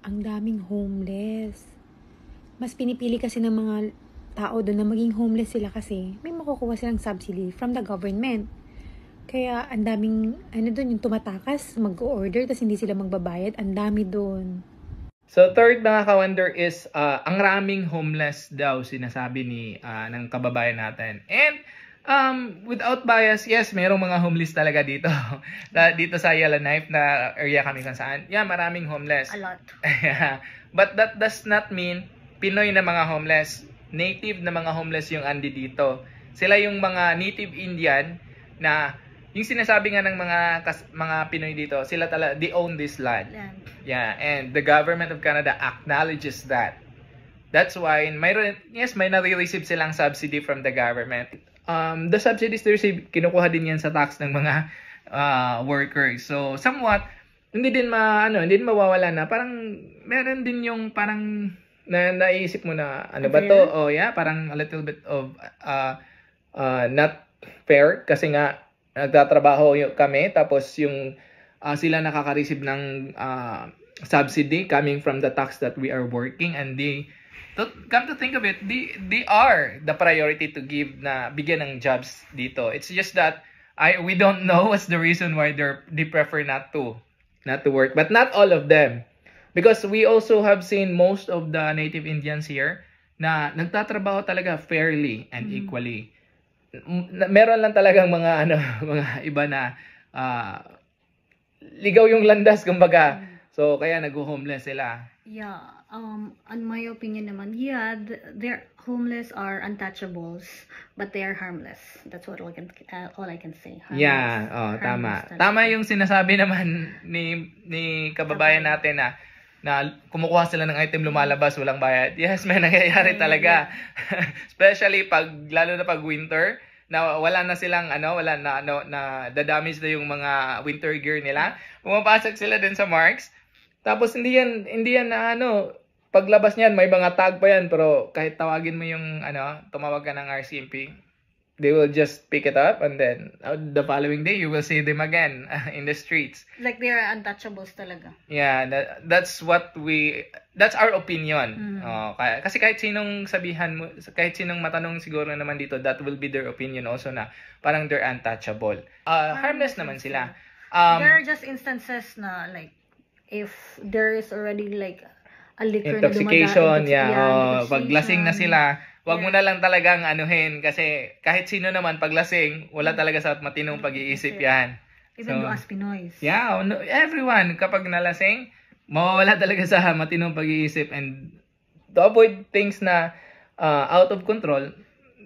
ang daming homeless. Mas pinipili kasi ng mga tao doon na maging homeless sila kasi may makukuha silang subsidy from the government. Kaya ang daming, doon, yung tumatakas, mag-order, tapos hindi sila magbabayad. Ang dami doon. So third mga ka-wonder is ang raming homeless daw sinasabi ng kababayan natin. And without bias, yes, mayroong mga homeless talaga dito. Dito sa Yellowknife na area kami kung saan. Yeah, maraming homeless. A lot. But that does not mean Pinoy na mga homeless. Native na mga homeless yung andi dito. Sila yung mga native Indian na yung sinasabi nga ng mga Pinoy dito, sila talaga, they own this land. Yeah, and the government of Canada acknowledges that. That's why, may nare-receive silang subsidy from the government. The subsidies they receive, kinukuha din yan sa tax ng mga workers. So, somewhat, hindi din mawawala na. Parang, meron din yung parang, naisip mo na, ano ba to? Oh, yeah, parang a little bit of, not fair. Kasi nga, nagtatrabaho kami, tapos yung sila nakaka-receive ng subsidy coming from the tax that we are working, and come to think of it, they are the priority to give na bigyan ng jobs dito. It's just that we don't know what's the reason why they prefer not to work, but not all of them, because we also have seen most of the native Indians here na nagtatrabaho talaga fairly and equally. Meron lang talagang mga iba na ligaw yung landas kumbaga. So kaya nag-homeless sila. Yeah, in my opinion naman, yeah, their homeless are untouchables, but they are harmless. That's what all I can say. Harmless. Yeah, tama. Tama yung sinasabi naman ni kababayan natin na kumukuha sila ng item, lumalabas, walang bayad. Yes, may nangyayari talaga. Especially lalo na pag winter, na wala na silang na damage na yung mga winter gear nila. Pumapasok sila din sa Marks. Tapos hindi yan na paglabas niyan may mga tag pa yan, pero kahit tawagin mo yung tumawag ka ng RCMP, they will just pick it up, and then the following day you will see them again in the streets. Like they are untouchables talaga. Yeah, that's our opinion. Kasi kahit sinong sabihan mo, kahit sinong matanong siguro naman dito, that will be their opinion also na parang they're untouchable. Harmless naman sila. There are just instances na like if there is already like a liquor intoxication, paglasing na sila, wag mo na lang talagang anuhin, kasi kahit sino naman paglasing, wala talaga sa matinong pag-iisip yan. Even though as Pinoys. Yeah, everyone kapag nalasing, mawawala talaga sa matinong pag-iisip, and to avoid things na out of control,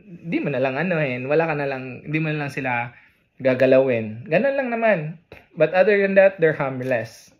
di mo na lang anuhin, hindi mo na lang sila gagalawin. Ganun lang naman. But other than that, they're harmless.